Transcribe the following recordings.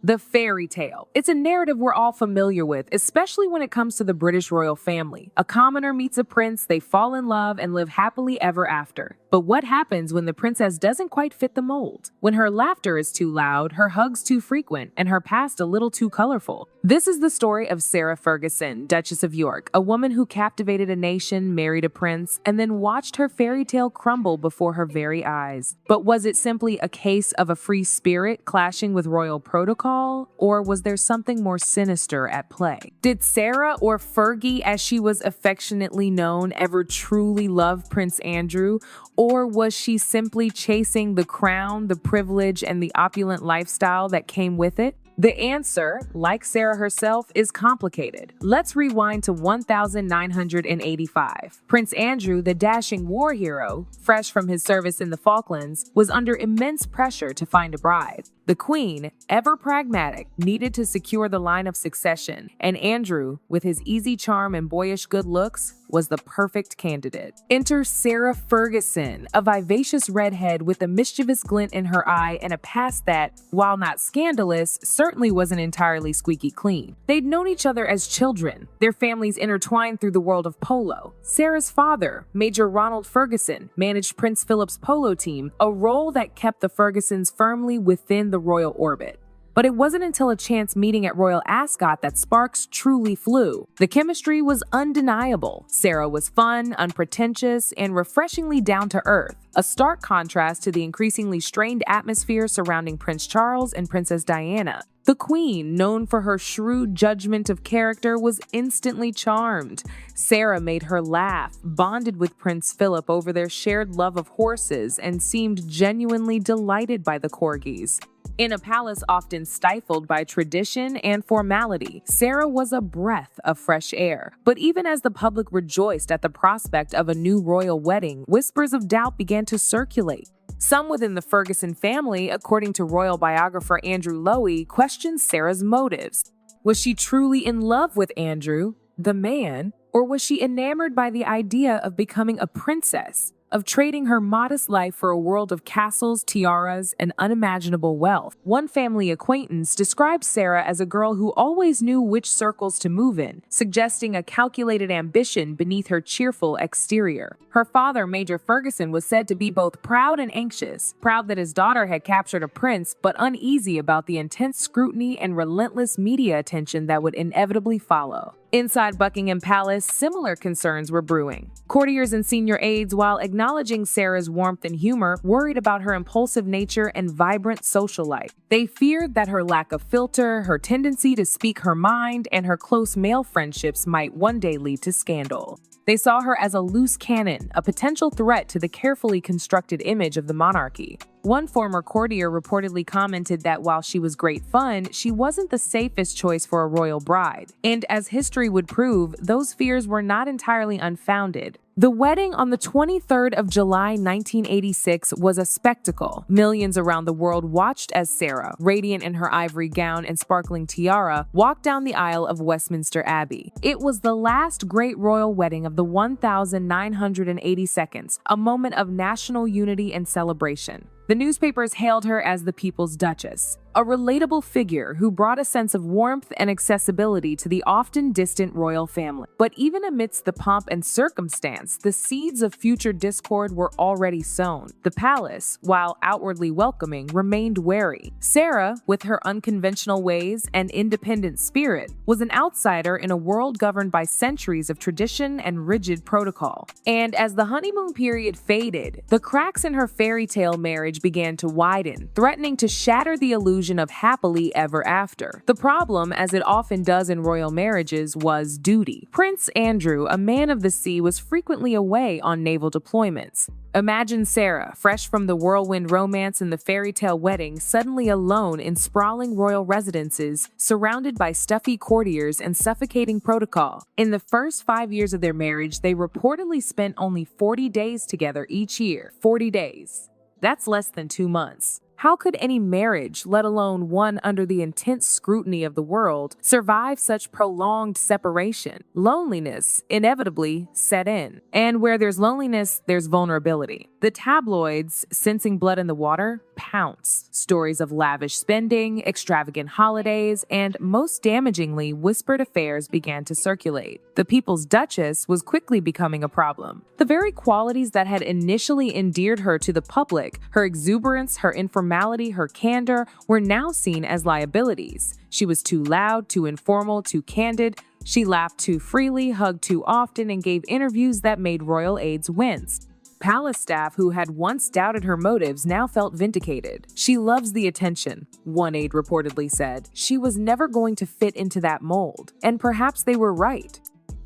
The fairy tale. It's a narrative we're all familiar with, especially when it comes to the British royal family. A commoner meets a prince, they fall in love, and live happily ever after. But what happens when the princess doesn't quite fit the mold? When her laughter is too loud, her hugs too frequent, and her past a little too colorful? This is the story of Sarah Ferguson, Duchess of York, a woman who captivated a nation, married a prince, and then watched her fairy tale crumble before her very eyes. But was it simply a case of a free spirit clashing with royal protocol, or was there something more sinister at play? Did Sarah, or Fergie as she was affectionately known, ever truly love Prince Andrew? Or was she simply chasing the crown, the privilege, and the opulent lifestyle that came with it? The answer, like Sarah herself, is complicated. Let's rewind to 1985. Prince Andrew, the dashing war hero, fresh from his service in the Falklands, was under immense pressure to find a bride. The Queen, ever pragmatic, needed to secure the line of succession, and Andrew, with his easy charm and boyish good looks, was the perfect candidate. Enter Sarah Ferguson, a vivacious redhead with a mischievous glint in her eye and a past that, while not scandalous, certainly wasn't entirely squeaky clean. They'd known each other as children, their families intertwined through the world of polo. Sarah's father, Major Ronald Ferguson, managed Prince Philip's polo team, a role that kept the Fergusons firmly within the royal orbit. But it wasn't until a chance meeting at Royal Ascot that sparks truly flew. The chemistry was undeniable. Sarah was fun, unpretentious, and refreshingly down-to-earth, a stark contrast to the increasingly strained atmosphere surrounding Prince Charles and Princess Diana. The Queen, known for her shrewd judgment of character, was instantly charmed. Sarah made her laugh, bonded with Prince Philip over their shared love of horses, and seemed genuinely delighted by the corgis. In a palace often stifled by tradition and formality, Sarah was a breath of fresh air. But even as the public rejoiced at the prospect of a new royal wedding, whispers of doubt began to circulate. Some within the Ferguson family, according to royal biographer Andrew Lowy, questioned Sarah's motives. Was she truly in love with Andrew, the man, or was she enamored by the idea of becoming a princess? Of trading her modest life for a world of castles, tiaras, and unimaginable wealth? One family acquaintance described Sarah as a girl who always knew which circles to move in, suggesting a calculated ambition beneath her cheerful exterior. Her father, Major Ferguson, was said to be both proud and anxious, proud that his daughter had captured a prince, but uneasy about the intense scrutiny and relentless media attention that would inevitably follow. Inside Buckingham Palace, similar concerns were brewing. Courtiers and senior aides, while acknowledging Sarah's warmth and humor, worried about her impulsive nature and vibrant social life. They feared that her lack of filter, her tendency to speak her mind, and her close male friendships might one day lead to scandal. They saw her as a loose cannon, a potential threat to the carefully constructed image of the monarchy. One former courtier reportedly commented that while she was great fun, she wasn't the safest choice for a royal bride. And as history would prove, those fears were not entirely unfounded. The wedding on the 23rd of July 1986 was a spectacle. Millions around the world watched as Sarah, radiant in her ivory gown and sparkling tiara, walked down the aisle of Westminster Abbey. It was the last great royal wedding of the 1982nd, a moment of national unity and celebration. The newspapers hailed her as the People's Duchess, a relatable figure who brought a sense of warmth and accessibility to the often distant royal family. But even amidst the pomp and circumstance, the seeds of future discord were already sown. The palace, while outwardly welcoming, remained wary. Sarah, with her unconventional ways and independent spirit, was an outsider in a world governed by centuries of tradition and rigid protocol. And as the honeymoon period faded, the cracks in her fairy tale marriage began to widen, threatening to shatter the illusion of happily ever after. The problem, as it often does in royal marriages, was duty. Prince Andrew, a man of the sea, was frequently away on naval deployments. Imagine Sarah, fresh from the whirlwind romance and the fairy tale wedding, suddenly alone in sprawling royal residences, surrounded by stuffy courtiers and suffocating protocol. In the first 5 years of their marriage, they reportedly spent only 40 days together each year. 40 days. That's less than 2 months. How could any marriage, let alone one under the intense scrutiny of the world, survive such prolonged separation? Loneliness inevitably set in. And where there's loneliness, there's vulnerability. The tabloids, sensing blood in the water, pounce. Stories of lavish spending, extravagant holidays, and, most damagingly, whispered affairs began to circulate. The People's Duchess was quickly becoming a problem. The very qualities that had initially endeared her to the public, her exuberance, her informality, her candor, were now seen as liabilities. She was too loud, too informal, too candid. She laughed too freely, hugged too often, and gave interviews that made royal aides wince. Palace staff who had once doubted her motives now felt vindicated. "She loves the attention," one aide reportedly said. "She was never going to fit into that mold." And perhaps they were right.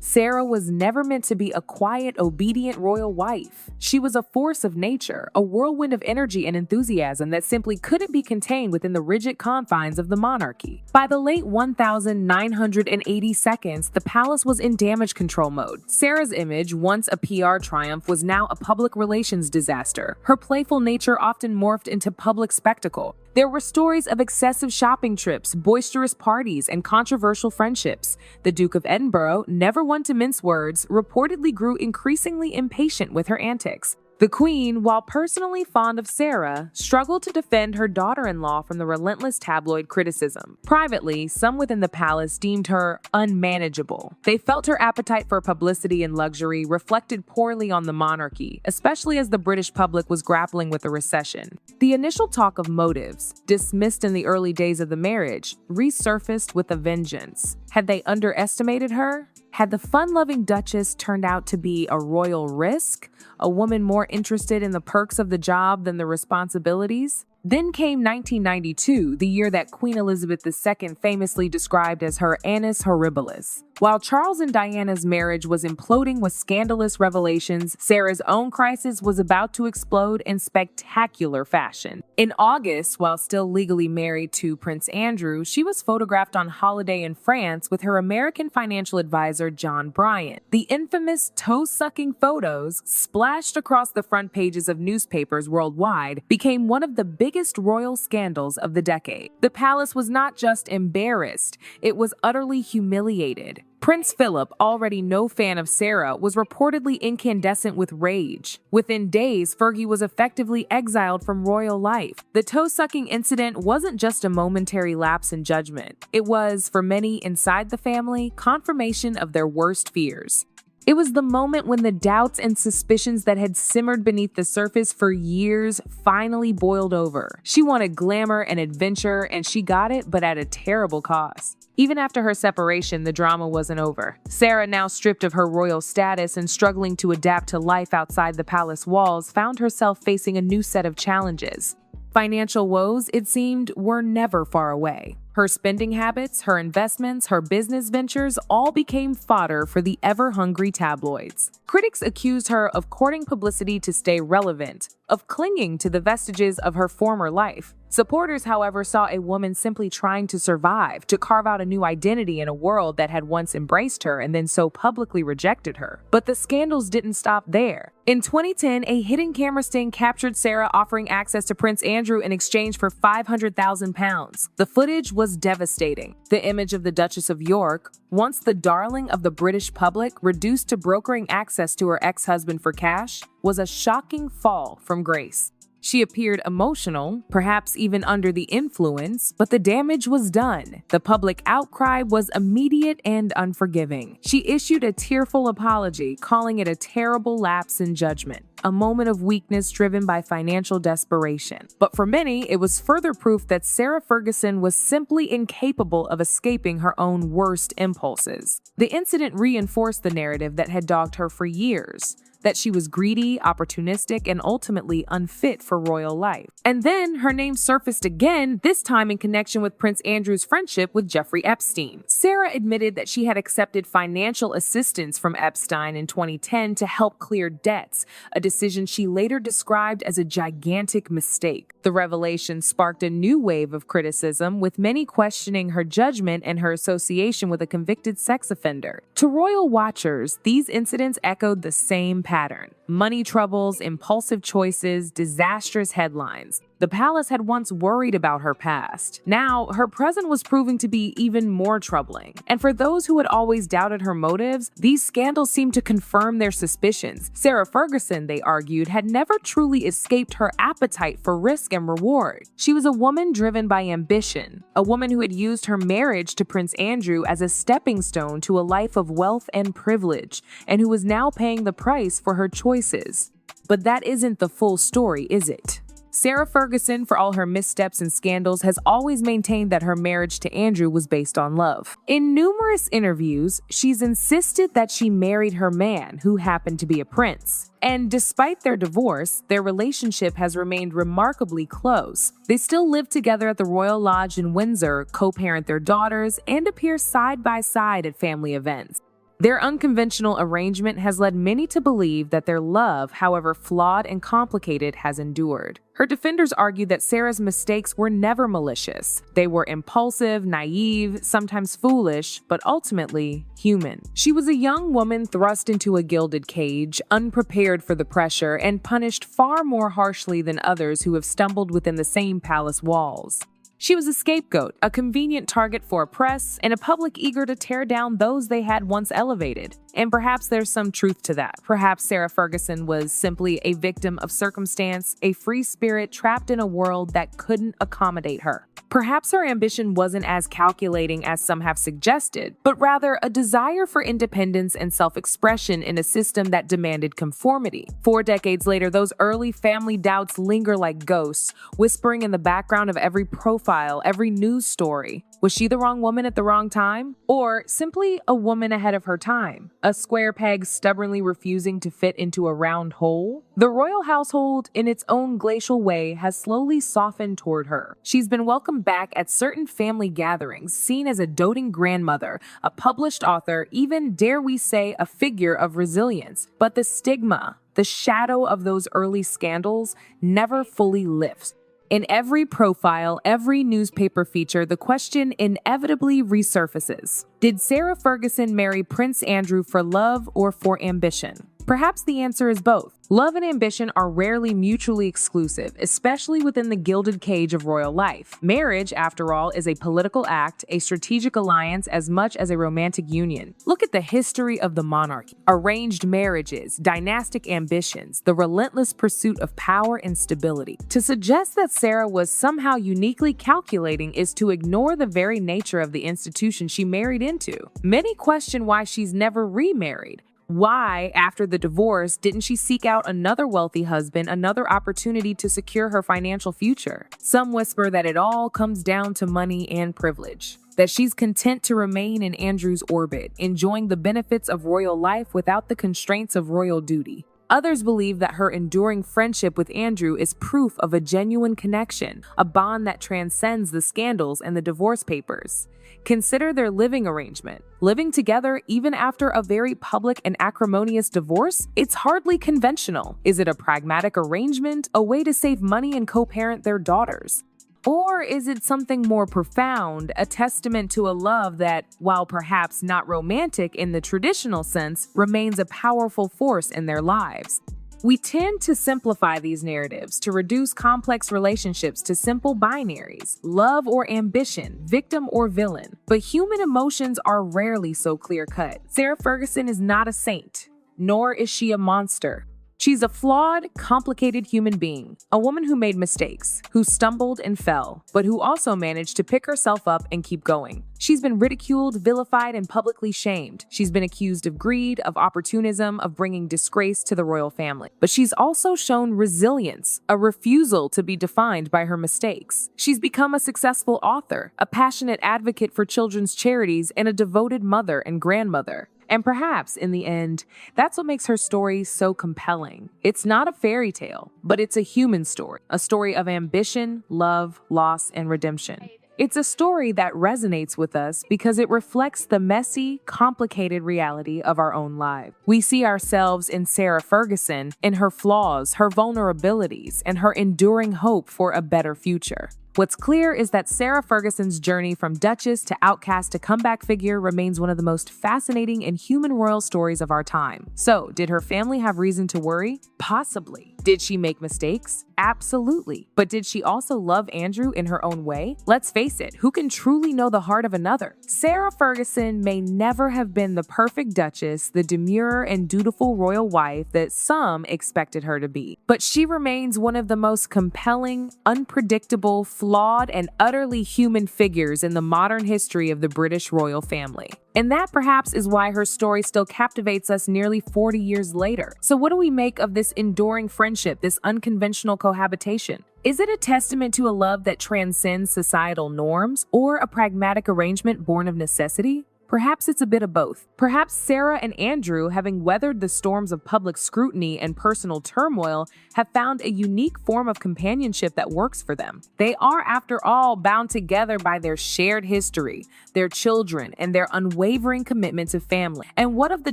Sarah was never meant to be a quiet, obedient royal wife. She was a force of nature, a whirlwind of energy and enthusiasm that simply couldn't be contained within the rigid confines of the monarchy. By the late 1980s, the palace was in damage control mode. Sarah's image, once a PR triumph, was now a public relations disaster. Her playful nature often morphed into public spectacle. There were stories of excessive shopping trips, boisterous parties, and controversial friendships. The Duke of Edinburgh, never one to mince words, reportedly grew increasingly impatient with her antics. The Queen, while personally fond of Sarah, struggled to defend her daughter-in-law from the relentless tabloid criticism. Privately, some within the palace deemed her unmanageable. They felt her appetite for publicity and luxury reflected poorly on the monarchy, especially as the British public was grappling with a recession. The initial talk of motives, dismissed in the early days of the marriage, resurfaced with a vengeance. Had they underestimated her? Had the fun-loving Duchess turned out to be a royal risk? A woman more interested in the perks of the job than the responsibilities? Then came 1992, the year that Queen Elizabeth II famously described as her annus horribilis. While Charles and Diana's marriage was imploding with scandalous revelations, Sarah's own crisis was about to explode in spectacular fashion. In August, while still legally married to Prince Andrew, she was photographed on holiday in France with her American financial advisor John Bryant. The infamous toe-sucking photos, splashed across the front pages of newspapers worldwide, became one of the biggest royal scandals of the decade. The palace was not just embarrassed, it was utterly humiliated. Prince Philip, already no fan of Sarah, was reportedly incandescent with rage. Within days, Fergie was effectively exiled from royal life. The toe-sucking incident wasn't just a momentary lapse in judgment. It was, for many inside the family, confirmation of their worst fears. It was the moment when the doubts and suspicions that had simmered beneath the surface for years finally boiled over. She wanted glamour and adventure, and she got it, but at a terrible cost. Even after her separation, the drama wasn't over. Sarah, now stripped of her royal status and struggling to adapt to life outside the palace walls, found herself facing a new set of challenges. Financial woes, it seemed, were never far away. Her spending habits, her investments, her business ventures all became fodder for the ever-hungry tabloids. Critics accused her of courting publicity to stay relevant, of clinging to the vestiges of her former life. Supporters, however, saw a woman simply trying to survive, to carve out a new identity in a world that had once embraced her and then so publicly rejected her. But the scandals didn't stop there. In 2010, a hidden camera sting captured Sarah offering access to Prince Andrew in exchange for £500,000. The footage was devastating. The image of the Duchess of York, once the darling of the British public, reduced to brokering access to her ex-husband for cash, was a shocking fall from grace. She appeared emotional, perhaps even under the influence, but the damage was done. The public outcry was immediate and unforgiving. She issued a tearful apology, calling it a terrible lapse in judgment, a moment of weakness driven by financial desperation. But for many, it was further proof that Sarah Ferguson was simply incapable of escaping her own worst impulses. The incident reinforced the narrative that had dogged her for years, that she was greedy, opportunistic, and ultimately unfit for royal life. And then her name surfaced again, this time in connection with Prince Andrew's friendship with Jeffrey Epstein. Sarah admitted that she had accepted financial assistance from Epstein in 2010 to help clear debts, a decision she later described as a gigantic mistake. The revelation sparked a new wave of criticism, with many questioning her judgment and her association with a convicted sex offender. To royal watchers, these incidents echoed the same pattern: money troubles, impulsive choices, disastrous headlines. The palace had once worried about her past. Now, her present was proving to be even more troubling. And for those who had always doubted her motives, these scandals seemed to confirm their suspicions. Sarah Ferguson, they argued, had never truly escaped her appetite for risk and reward. She was a woman driven by ambition, a woman who had used her marriage to Prince Andrew as a stepping stone to a life of wealth and privilege, and who was now paying the price for her choices. But that isn't the full story, is it? Sarah Ferguson, for all her missteps and scandals, has always maintained that her marriage to Andrew was based on love. In numerous interviews, she's insisted that she married her man, who happened to be a prince. And despite their divorce, their relationship has remained remarkably close. They still live together at the Royal Lodge in Windsor, co-parent their daughters, and appear side by side at family events. Their unconventional arrangement has led many to believe that their love, however flawed and complicated, has endured. Her defenders argue that Sarah's mistakes were never malicious. They were impulsive, naive, sometimes foolish, but ultimately human. She was a young woman thrust into a gilded cage, unprepared for the pressure, and punished far more harshly than others who have stumbled within the same palace walls. She was a scapegoat, a convenient target for a press, and a public eager to tear down those they had once elevated. And perhaps there's some truth to that. Perhaps Sarah Ferguson was simply a victim of circumstance, a free spirit trapped in a world that couldn't accommodate her. Perhaps her ambition wasn't as calculating as some have suggested, but rather a desire for independence and self-expression in a system that demanded conformity. 4 decades later, those early family doubts linger like ghosts, whispering in the background of every profile, every news story. Was she the wrong woman at the wrong time? Or simply a woman ahead of her time? A square peg stubbornly refusing to fit into a round hole? The royal household, in its own glacial way, has slowly softened toward her. She's been welcomed back at certain family gatherings, seen as a doting grandmother, a published author, even, dare we say, a figure of resilience. But the stigma, the shadow of those early scandals, never fully lifts. In every profile, every newspaper feature, the question inevitably resurfaces. Did Sarah Ferguson marry Prince Andrew for love or for ambition? Perhaps the answer is both. Love and ambition are rarely mutually exclusive, especially within the gilded cage of royal life. Marriage, after all, is a political act, a strategic alliance as much as a romantic union. Look at the history of the monarchy. Arranged marriages, dynastic ambitions, the relentless pursuit of power and stability. To suggest that Sarah was somehow uniquely calculating is to ignore the very nature of the institution she married into. Many question why she's never remarried. Why, after the divorce, didn't she seek out another wealthy husband, another opportunity to secure her financial future? Some whisper that it all comes down to money and privilege, that she's content to remain in Andrew's orbit, enjoying the benefits of royal life without the constraints of royal duty. Others believe that her enduring friendship with Andrew is proof of a genuine connection, a bond that transcends the scandals and the divorce papers. Consider their living arrangement. Living together even after a very public and acrimonious divorce? It's hardly conventional. Is it a pragmatic arrangement, a way to save money and co-parent their daughters? Or is it something more profound, a testament to a love that, while perhaps not romantic in the traditional sense, remains a powerful force in their lives? We tend to simplify these narratives, to reduce complex relationships to simple binaries, love or ambition, victim or villain. But human emotions are rarely so clear-cut. Sarah Ferguson is not a saint, nor is she a monster. She's a flawed, complicated human being, a woman who made mistakes, who stumbled and fell, but who also managed to pick herself up and keep going. She's been ridiculed, vilified, and publicly shamed. She's been accused of greed, of opportunism, of bringing disgrace to the royal family. But she's also shown resilience, a refusal to be defined by her mistakes. She's become a successful author, a passionate advocate for children's charities, and a devoted mother and grandmother. And perhaps, in the end, that's what makes her story so compelling. It's not a fairy tale, but it's a human story, a story of ambition, love, loss, and redemption. It's a story that resonates with us because it reflects the messy, complicated reality of our own lives. We see ourselves in Sarah Ferguson, in her flaws, her vulnerabilities, and her enduring hope for a better future. What's clear is that Sarah Ferguson's journey from Duchess to outcast to comeback figure remains one of the most fascinating and human royal stories of our time. So, did her family have reason to worry? Possibly. Did she make mistakes? Absolutely. But did she also love Andrew in her own way? Let's face it, who can truly know the heart of another? Sarah Ferguson may never have been the perfect duchess, the demure and dutiful royal wife that some expected her to be. But she remains one of the most compelling, unpredictable, flawed, and utterly human figures in the modern history of the British royal family. And that perhaps is why her story still captivates us nearly 40 years later. So what do we make of this enduring friendship, this unconventional cohabitation? Is it a testament to a love that transcends societal norms, or a pragmatic arrangement born of necessity? Perhaps it's a bit of both. Perhaps Sarah and Andrew, having weathered the storms of public scrutiny and personal turmoil, have found a unique form of companionship that works for them. They are, after all, bound together by their shared history, their children, and their unwavering commitment to family. And what of the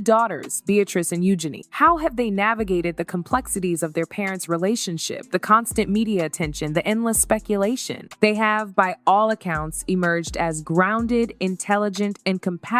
daughters, Beatrice and Eugenie? How have they navigated the complexities of their parents' relationship, the constant media attention, the endless speculation? They have, by all accounts, emerged as grounded, intelligent, and compassionate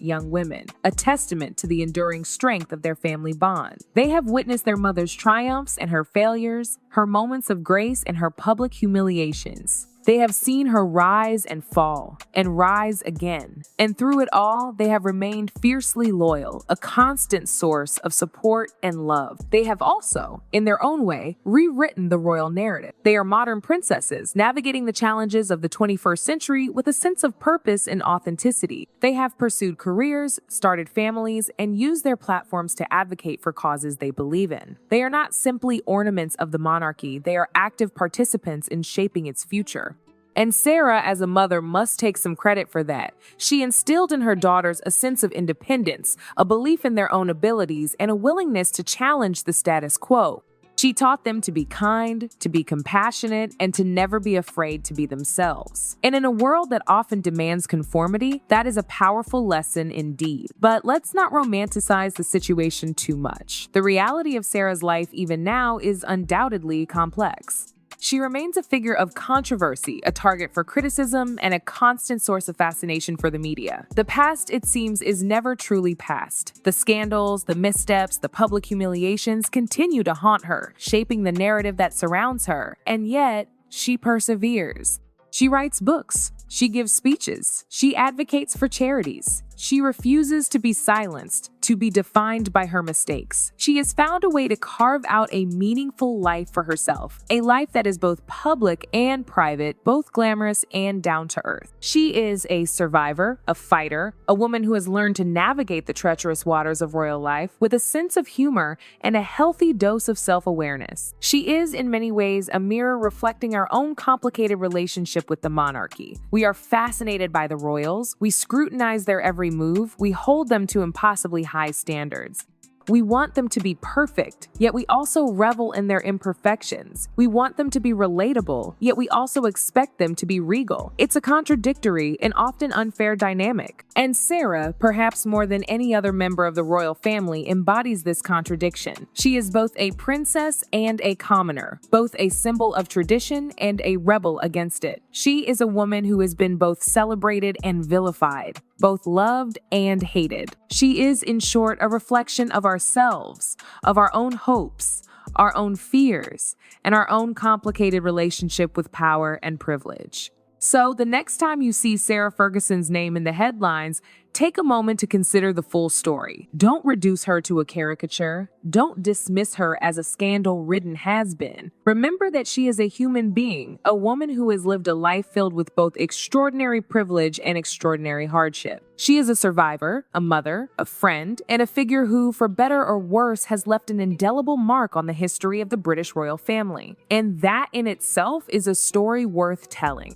young women, a testament to the enduring strength of their family bond. They have witnessed their mother's triumphs and her failures, her moments of grace and her public humiliations. They have seen her rise and fall, and rise again. And through it all, they have remained fiercely loyal, a constant source of support and love. They have also, in their own way, rewritten the royal narrative. They are modern princesses, navigating the challenges of the 21st century with a sense of purpose and authenticity. They have pursued careers, started families, and used their platforms to advocate for causes they believe in. They are not simply ornaments of the monarchy, they are active participants in shaping its future. And Sarah, as a mother, must take some credit for that. She instilled in her daughters a sense of independence, a belief in their own abilities, and a willingness to challenge the status quo. She taught them to be kind, to be compassionate, and to never be afraid to be themselves. And in a world that often demands conformity, that is a powerful lesson indeed. But let's not romanticize the situation too much. The reality of Sarah's life even now is undoubtedly complex. She remains a figure of controversy, a target for criticism, and a constant source of fascination for the media. The past, it seems, is never truly past. The scandals, the missteps, the public humiliations continue to haunt her, shaping the narrative that surrounds her. And yet, she perseveres. She writes books. She gives speeches. She advocates for charities. She refuses to be silenced, to be defined by her mistakes. She has found a way to carve out a meaningful life for herself, a life that is both public and private, both glamorous and down to earth. She is a survivor, a fighter, a woman who has learned to navigate the treacherous waters of royal life with a sense of humor and a healthy dose of self-awareness. She is, in many ways, a mirror reflecting our own complicated relationship with the monarchy. We are fascinated by the royals. We scrutinize their every move. We hold them to impossibly high standards. We want them to be perfect, yet we also revel in their imperfections. We want them to be relatable, yet we also expect them to be regal. It's a contradictory and often unfair dynamic. And Sarah, perhaps more than any other member of the royal family, embodies this contradiction. She is both a princess and a commoner, both a symbol of tradition and a rebel against it. She is a woman who has been both celebrated and vilified, both loved and hated. She is, in short, a reflection of ourselves, of our own hopes, our own fears, and our own complicated relationship with power and privilege. So the next time you see Sarah Ferguson's name in the headlines, take a moment to consider the full story. Don't reduce her to a caricature. Don't dismiss her as a scandal-ridden has-been. Remember that she is a human being, a woman who has lived a life filled with both extraordinary privilege and extraordinary hardship. She is a survivor, a mother, a friend, and a figure who, for better or worse, has left an indelible mark on the history of the British royal family. And that in itself is a story worth telling.